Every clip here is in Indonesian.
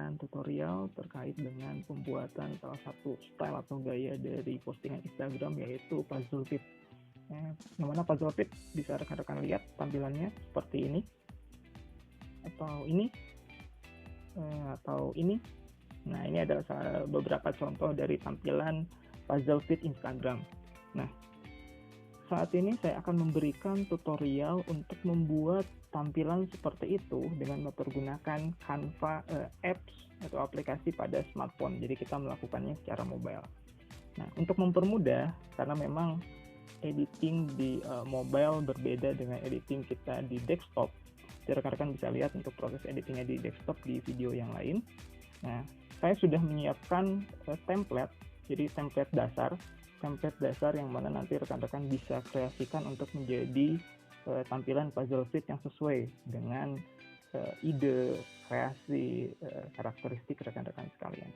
memberikan tutorial terkait dengan pembuatan salah satu style atau gaya dari postingan Instagram, yaitu puzzle fit. Yang mana puzzle fit bisa rekan-rekan lihat tampilannya seperti ini, atau ini, atau ini. Nah, ini adalah beberapa contoh dari tampilan puzzle fit Instagram. Nah, saat ini saya akan memberikan tutorial untuk membuat tampilan seperti itu dengan mempergunakan Canva apps atau aplikasi pada smartphone. Jadi kita melakukannya secara mobile. Nah, untuk mempermudah, karena memang editing di mobile berbeda dengan editing kita di desktop. Jadi rekan-rekan bisa lihat untuk proses editingnya di desktop di video yang lain. Nah, saya sudah menyiapkan template, jadi template dasar yang mana nanti rekan-rekan bisa kreasikan untuk menjadi tampilan puzzle fit yang sesuai dengan ide, kreasi, karakteristik rekan-rekan sekalian.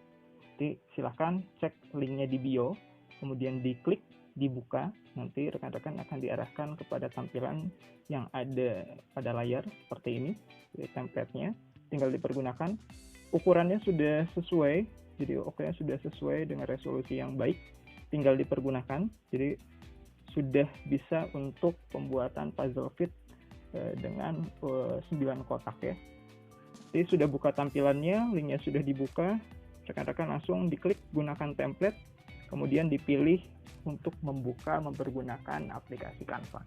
Jadi silahkan cek linknya di bio, kemudian diklik, dibuka, nanti rekan-rekan akan diarahkan kepada tampilan yang ada pada layar seperti ini, jadi template-nya tinggal dipergunakan. Ukurannya sudah sesuai, jadi ukurannya sudah sesuai dengan resolusi yang baik, tinggal dipergunakan. Jadi sudah bisa untuk pembuatan puzzle fit dengan 9 kotak ya. Jadi sudah buka tampilannya, linknya sudah dibuka, rekan-rekan langsung diklik gunakan template, kemudian dipilih untuk mempergunakan aplikasi Canva.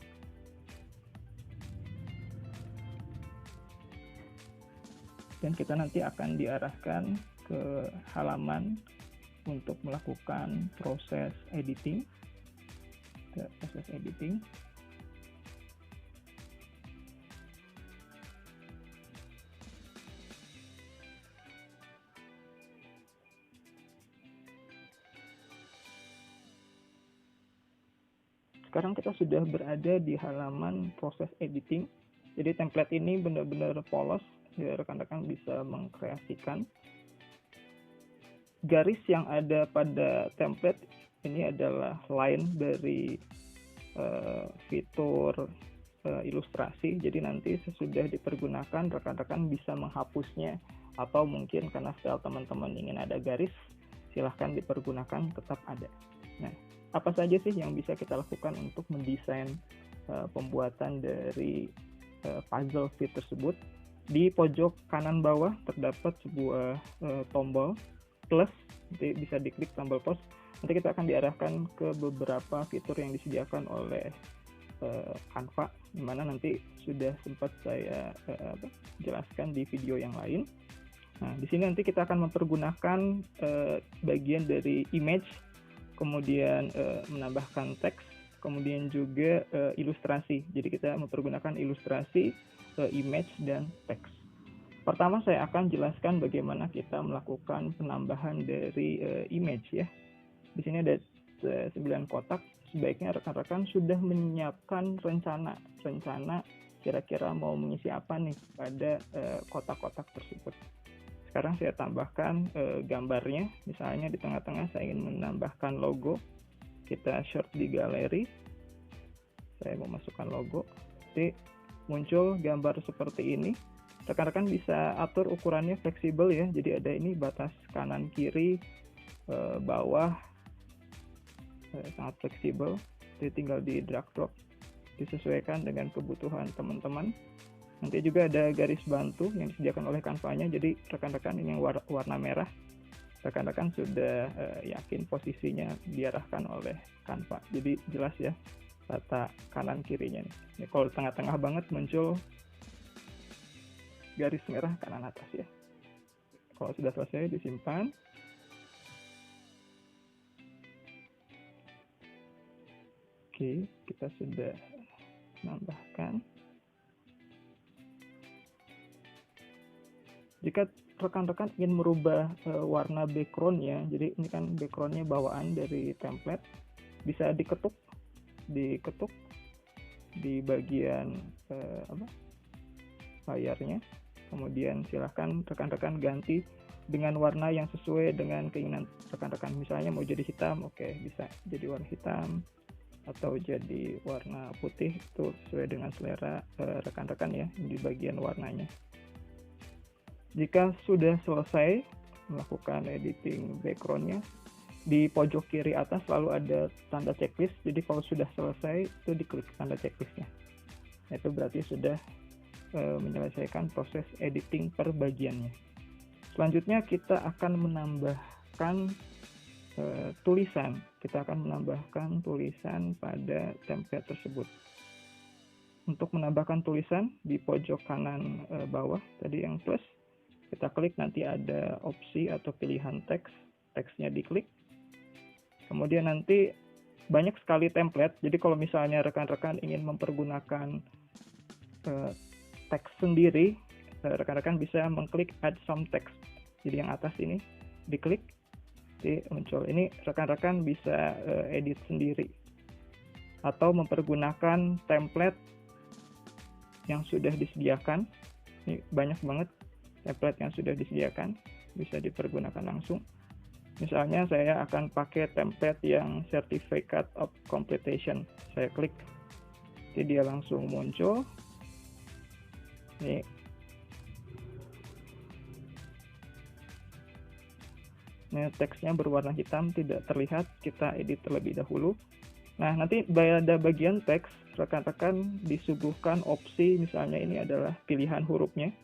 Dan kita nanti akan diarahkan ke halaman untuk melakukan proses editing. Sekarang kita sudah berada di halaman proses editing. Jadi template ini benar-benar polos, ya rekan-rekan bisa mengkreasikan. Garis yang ada pada template ini adalah line dari fitur ilustrasi. Jadi nanti sesudah dipergunakan, rekan-rekan bisa menghapusnya, atau mungkin karena style teman-teman ingin ada garis, silahkan dipergunakan, tetap ada. Nah, apa saja sih yang bisa kita lakukan untuk mendesain pembuatan dari puzzle fit tersebut? Di pojok kanan bawah terdapat sebuah tombol plus, nanti bisa diklik tombol plus. Nanti kita akan diarahkan ke beberapa fitur yang disediakan oleh Canva, dimana nanti sudah sempat saya jelaskan di video yang lain. Nah, di sini nanti kita akan mempergunakan bagian dari image, kemudian menambahkan teks, kemudian juga ilustrasi. Jadi kita mempergunakan ilustrasi, image, dan teks. Pertama saya akan jelaskan bagaimana kita melakukan penambahan dari image ya. Di sini ada 9 kotak. Sebaiknya rekan-rekan sudah menyiapkan rencana kira-kira mau mengisi apa nih pada kotak-kotak tersebut. Sekarang saya tambahkan gambarnya. Misalnya di tengah-tengah saya ingin menambahkan logo. Kita short di galeri. Saya mau masukkan logo. Jadi muncul gambar seperti ini. Rekan-rekan bisa atur ukurannya fleksibel ya. Jadi ada ini batas kanan kiri, bawah, sangat fleksibel. Jadi tinggal di drag drop, disesuaikan dengan kebutuhan teman-teman. Nanti juga ada garis bantu yang disediakan oleh Canva-nya. Jadi rekan-rekan ini yang warna merah, rekan-rekan sudah yakin posisinya diarahkan oleh Canva. Jadi jelas ya tata kanan kirinya nih. Kalau tengah-tengah banget muncul garis merah kanan atas ya. Kalau sudah selesai disimpan. Oke, kita sudah menambahkan. Jika rekan-rekan ingin merubah warna background-nya, jadi ini kan background-nya bawaan dari template, bisa diketuk di bagian layarnya. Kemudian silahkan rekan-rekan ganti dengan warna yang sesuai dengan keinginan rekan-rekan. Misalnya mau jadi hitam, oke, bisa jadi warna hitam, atau jadi warna putih, itu sesuai dengan selera rekan-rekan ya di bagian warnanya. Jika sudah selesai melakukan editing backgroundnya, di pojok kiri atas selalu ada tanda checklist. Jadi kalau sudah selesai itu diklik tanda checklistnya. Itu berarti sudah menyelesaikan proses editing per bagiannya. Selanjutnya kita akan menambahkan tulisan. Kita akan menambahkan tulisan pada template tersebut. Untuk menambahkan tulisan di pojok kanan bawah tadi yang plus, kita klik, nanti ada opsi atau pilihan teks, teksnya diklik. Kemudian nanti banyak sekali template. Jadi kalau misalnya rekan-rekan ingin mempergunakan teks sendiri, rekan-rekan bisa mengklik add some text. Jadi yang atas ini diklik, jadi muncul. Ini rekan-rekan bisa edit sendiri atau mempergunakan template yang sudah disediakan. Ini banyak banget template yang sudah disediakan, bisa dipergunakan langsung. Misalnya saya akan pakai template yang Certificate of Completion. Saya klik, jadi dia langsung muncul. Nih, teksnya berwarna hitam, tidak terlihat. Kita edit terlebih dahulu. Nah, nanti pada bagian teks, rekan-rekan disuguhkan opsi, misalnya ini adalah pilihan hurufnya.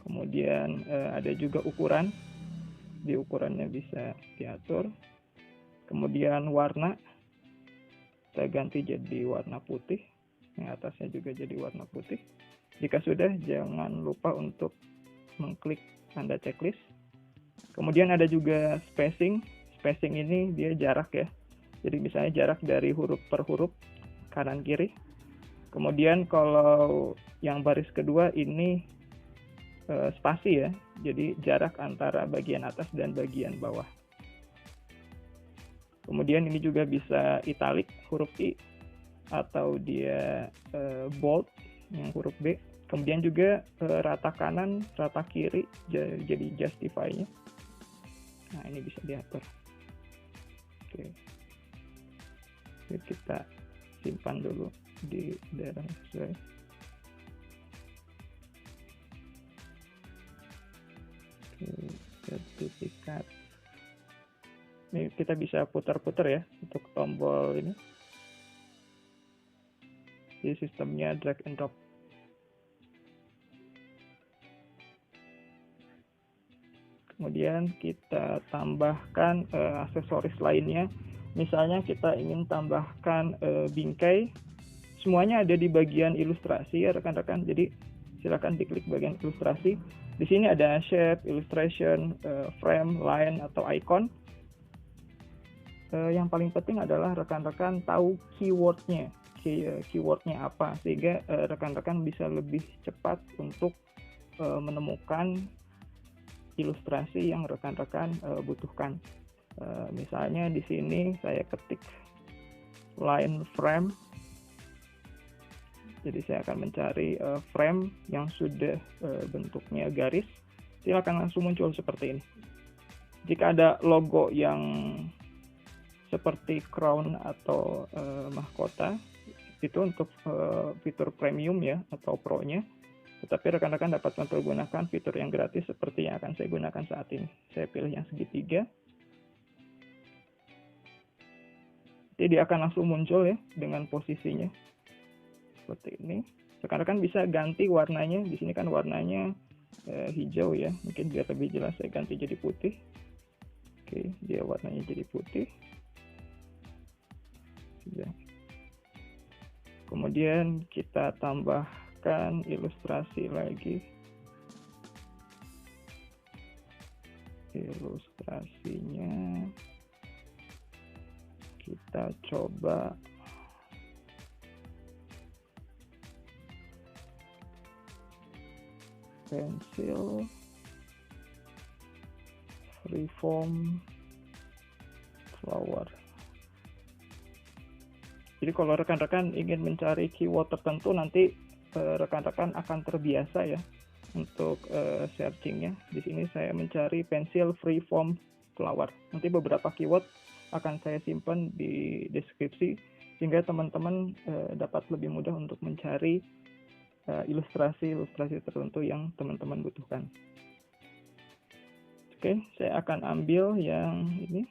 Kemudian ada juga ukuran. Di ukurannya bisa diatur. Kemudian warna, kita ganti jadi warna putih. Yang atasnya juga jadi warna putih. Jika sudah, jangan lupa untuk mengklik tanda checklist. Kemudian ada juga spacing. Spacing ini dia jarak ya. Jadi misalnya jarak dari huruf per huruf, kanan kiri. Kemudian kalau yang baris kedua ini spasi ya. Jadi jarak antara bagian atas dan bagian bawah. Kemudian ini juga bisa italic, huruf I, atau dia bold, yang huruf B. Kemudian juga rata kanan, rata kiri, jadi justify-nya. Nah, ini bisa diatur. Oke. Jadi kita simpan dulu di daerah sesuai. Oke, sertifikat. Ini kita bisa putar-putar ya untuk tombol ini. Jadi sistemnya drag and drop. Kemudian kita tambahkan aksesoris lainnya. Misalnya kita ingin tambahkan bingkai. Semuanya ada di bagian ilustrasi ya rekan-rekan. Jadi silakan diklik bagian ilustrasi. Di sini ada shape, illustration, frame, line, atau icon. Yang paling penting adalah rekan-rekan tahu keywordnya. Keywordnya apa, sehingga rekan-rekan bisa lebih cepat untuk menemukan ilustrasi yang rekan-rekan butuhkan. Misalnya di sini saya ketik line frame. Jadi saya akan mencari frame yang sudah bentuknya garis. Silakan langsung muncul seperti ini. Jika ada logo yang seperti crown atau mahkota, itu untuk fitur premium ya atau pro-nya. Tetapi rekan-rekan dapat mempergunakan fitur yang gratis seperti yang akan saya gunakan saat ini. Saya pilih yang segitiga. Jadi dia akan langsung muncul ya dengan posisinya seperti ini. Rekan-rekan bisa ganti warnanya. Di sini kan warnanya hijau ya. Mungkin biar lebih jelas saya ganti jadi putih. Oke, dia warnanya jadi putih. Sudah. Kemudian kita tambahkan ilustrasi lagi. Ilustrasinya kita coba pensil freeform flower. Jadi kalau rekan-rekan ingin mencari keyword tertentu, nanti rekan-rekan akan terbiasa ya untuk searchingnya. Di sini saya mencari pensil freeform flower. Nanti beberapa keyword akan saya simpan di deskripsi sehingga teman-teman dapat lebih mudah untuk mencari ilustrasi tertentu yang teman-teman butuhkan. Oke, saya akan ambil yang ini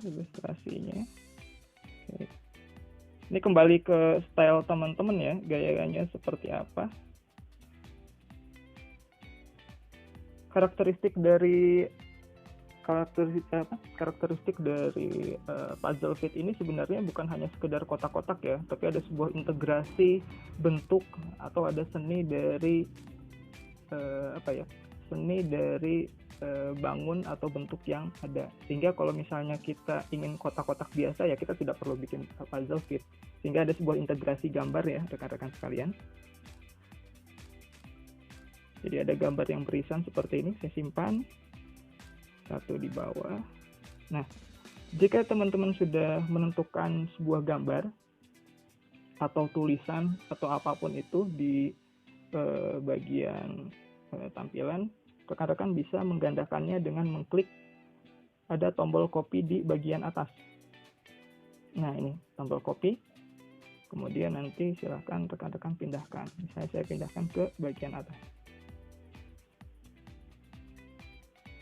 ilustrasinya. Oke. Ini kembali ke style teman-teman ya, gayanya seperti apa. Karakteristik dari puzzle fit ini sebenarnya bukan hanya sekedar kotak-kotak ya, tapi ada sebuah integrasi bentuk atau ada seni dari bangun atau bentuk yang ada. Sehingga kalau misalnya kita ingin kotak-kotak biasa ya kita tidak perlu bikin puzzle fit. Sehingga ada sebuah integrasi gambar ya rekan-rekan sekalian. Jadi ada gambar yang berisan seperti ini, saya simpan satu di bawah. Nah, jika teman-teman sudah menentukan sebuah gambar atau tulisan atau apapun itu di bagian tampilan, rekan-rekan bisa menggandakannya dengan mengklik ada tombol copy di bagian atas. Nah, ini tombol copy. Kemudian nanti silahkan rekan-rekan pindahkan. Misalnya saya pindahkan ke bagian atas.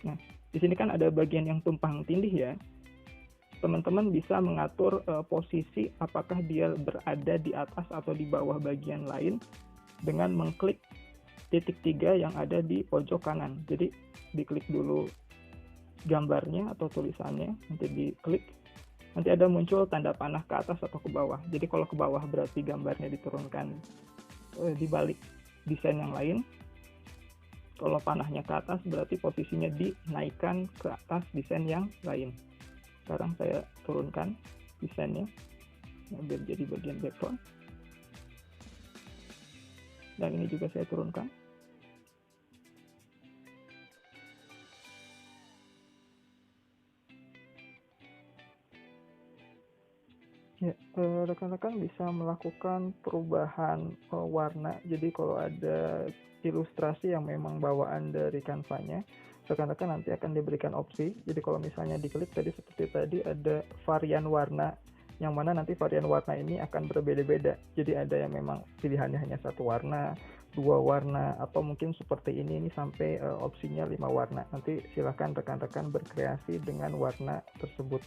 Nah, di sini kan ada bagian yang tumpang tindih ya. Teman-teman bisa mengatur posisi apakah dia berada di atas atau di bawah bagian lain dengan mengklik titik 3 yang ada di pojok kanan. Jadi diklik dulu gambarnya atau tulisannya, nanti diklik, nanti ada muncul tanda panah ke atas atau ke bawah. Jadi kalau ke bawah berarti gambarnya diturunkan di balik desain yang lain. Kalau panahnya ke atas berarti posisinya dinaikkan ke atas desain yang lain. Sekarang saya turunkan desainnya biar jadi bagian background. Dan ini juga saya turunkan. Ya, rekan-rekan bisa melakukan perubahan warna. Jadi kalau ada ilustrasi yang memang bawaan dari Canva-nya, rekan-rekan nanti akan diberikan opsi. Jadi kalau misalnya diklik tadi seperti tadi ada varian warna, yang mana nanti varian warna ini akan berbeda-beda. Jadi ada yang memang pilihannya hanya satu warna, 2 warna, atau mungkin seperti ini sampai opsinya 5 warna. Nanti silakan rekan-rekan berkreasi dengan warna tersebut.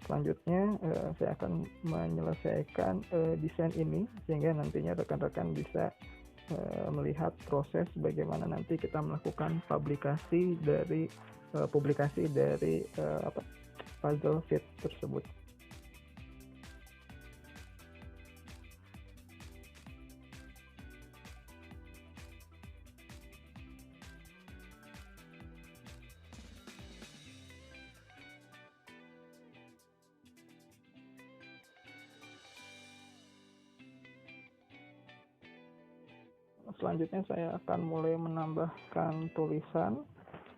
Selanjutnya saya akan menyelesaikan desain ini sehingga nantinya rekan-rekan bisa melihat proses bagaimana nanti kita melakukan publikasi dari puzzle fit tersebut. Selanjutnya saya akan mulai menambahkan tulisan.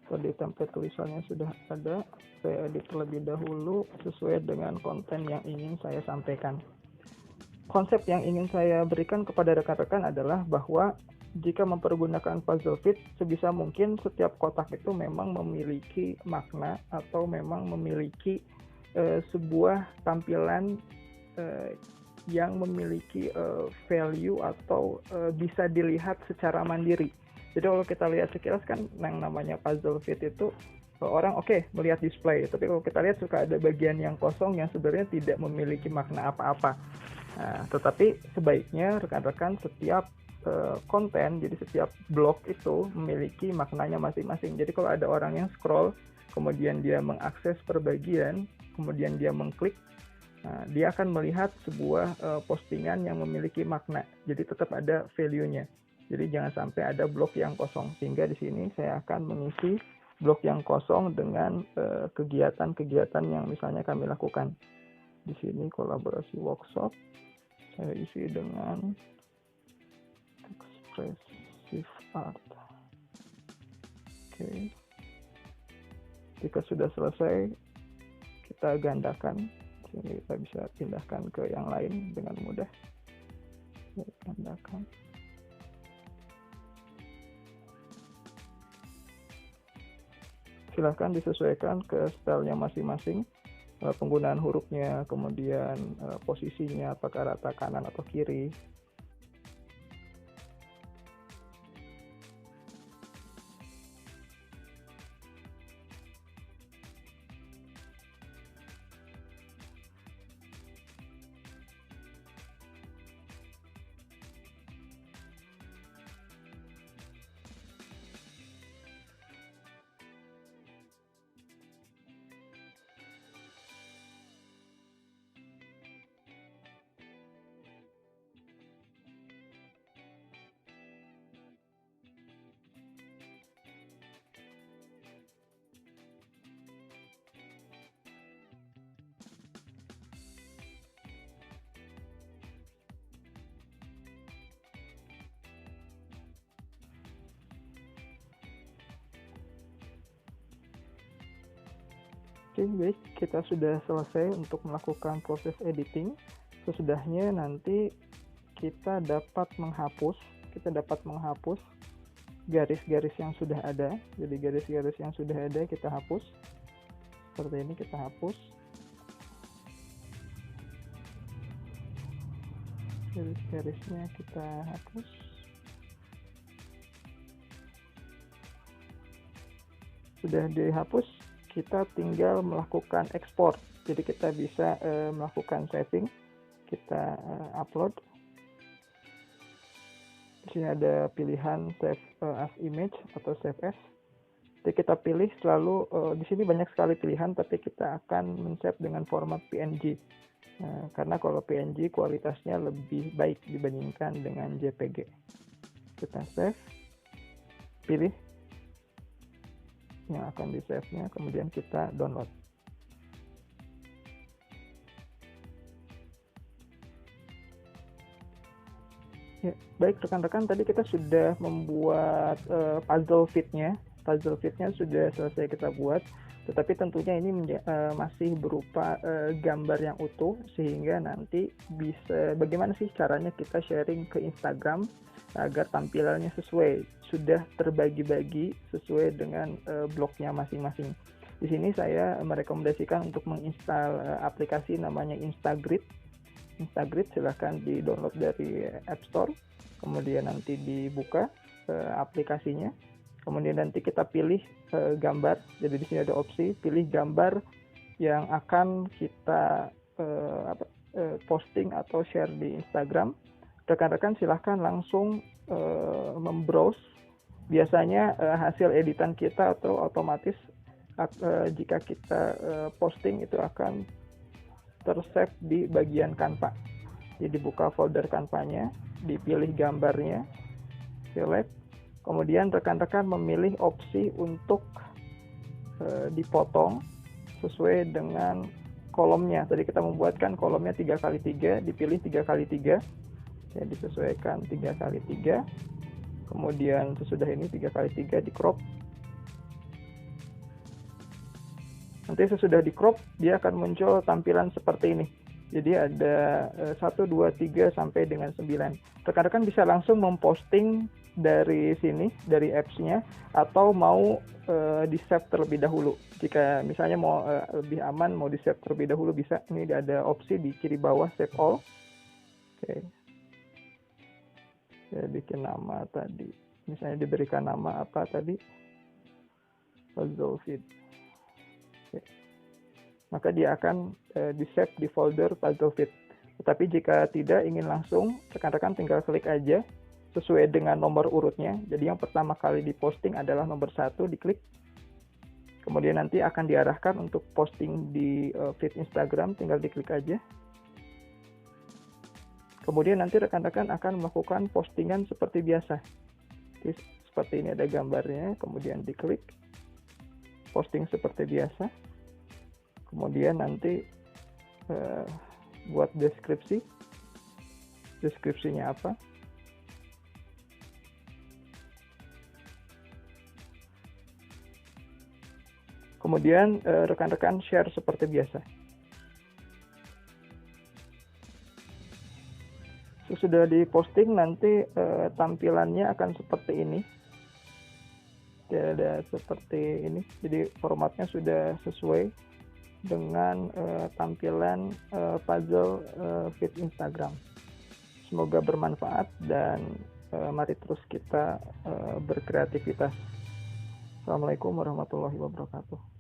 Di template tulisannya sudah ada. Saya edit terlebih dahulu sesuai dengan konten yang ingin saya sampaikan. Konsep yang ingin saya berikan kepada rekan-rekan adalah bahwa jika mempergunakan puzzle fit, sebisa mungkin setiap kotak itu memang memiliki makna atau memang memiliki sebuah tampilan yang memiliki value atau bisa dilihat secara mandiri. Jadi kalau kita lihat sekilas kan yang namanya puzzle fit itu orang melihat display, tapi kalau kita lihat suka ada bagian yang kosong yang sebenarnya tidak memiliki makna apa-apa. Nah, tetapi sebaiknya rekan-rekan setiap konten, jadi setiap blok itu memiliki maknanya masing-masing. Jadi kalau ada orang yang scroll, kemudian dia mengakses per bagian, kemudian dia mengklik, nah, dia akan melihat sebuah postingan yang memiliki makna. Jadi tetap ada value-nya. Jadi jangan sampai ada blok yang kosong. Sehingga di sini saya akan mengisi blok yang kosong dengan kegiatan-kegiatan yang misalnya kami lakukan. Di sini kolaborasi workshop, saya isi dengan expressive art. Oke. Jika sudah selesai, kita gandakan. Sini kita bisa pindahkan ke yang lain dengan mudah. Gandakan. Silahkan disesuaikan ke stylenya masing-masing, penggunaan hurufnya, kemudian posisinya apakah rata kanan atau kiri. Oke, baik, kita sudah selesai untuk melakukan proses editing. Sesudahnya nanti kita dapat menghapus garis-garis yang sudah ada. Jadi garis-garis yang sudah ada kita hapus. Seperti ini kita hapus. Garis-garisnya kita hapus. Sudah dihapus, kita tinggal melakukan ekspor. Jadi kita bisa melakukan saving, kita upload. Di sini ada pilihan save as image atau save as. Jadi kita pilih selalu, di sini banyak sekali pilihan, tapi kita akan men-save dengan format PNG. Karena kalau PNG kualitasnya lebih baik dibandingkan dengan JPG. Kita save, pilih yang akan di save-nya, kemudian kita download. Ya, baik rekan-rekan, tadi kita sudah membuat puzzle fit-nya. Puzzle fit-nya sudah selesai kita buat, tetapi tentunya ini masih berupa gambar yang utuh, sehingga nanti bisa bagaimana sih caranya kita sharing ke Instagram agar tampilannya sudah terbagi-bagi sesuai dengan blognya masing-masing. Di sini saya merekomendasikan untuk menginstal aplikasi namanya Instagrid. Silahkan di-download dari App Store, kemudian nanti dibuka aplikasinya, kemudian nanti kita pilih gambar. Jadi di sini ada opsi pilih gambar yang akan kita posting atau share di Instagram. Rekan-rekan silahkan langsung membrowse. Biasanya hasil editan kita atau otomatis jika kita posting itu akan tersave di bagian Canva. Jadi buka folder Canva-nya, dipilih gambarnya, select, kemudian rekan-rekan memilih opsi untuk dipotong sesuai dengan kolomnya. Tadi kita membuatkan kolomnya 3x3, dipilih 3x3, ya disesuaikan 3x3, kemudian sesudah ini 3x3 di crop. Nanti sesudah di crop, dia akan muncul tampilan seperti ini. Jadi ada 1, 2, 3 sampai dengan 9. Rekan-rekan bisa langsung memposting dari sini, dari apps-nya, atau mau di-save terlebih dahulu. Jika misalnya mau lebih aman, mau di-save terlebih dahulu bisa. Ini ada opsi di kiri bawah, save all. Oke. Saya bikin nama tadi. Misalnya diberikan nama apa tadi? Puzzle Fit. Maka dia akan di-save di folder Puzzle Fit. Tetapi jika tidak ingin langsung, rekan-rekan tinggal klik aja sesuai dengan nomor urutnya. Jadi yang pertama kali diposting adalah nomor 1, diklik. Kemudian nanti akan diarahkan untuk posting di feed Instagram, tinggal diklik aja. Kemudian nanti rekan-rekan akan melakukan postingan seperti biasa. Jadi, seperti ini ada gambarnya, kemudian diklik. Posting seperti biasa. Kemudian nanti buat deskripsinya apa. Kemudian rekan-rekan share seperti biasa. Sesudah diposting nanti tampilannya akan seperti ini. Ada seperti ini. Jadi formatnya sudah sesuai dengan tampilan puzzle feed Instagram. Semoga bermanfaat dan mari terus kita berkreativitas. Assalamualaikum warahmatullahi wabarakatuh.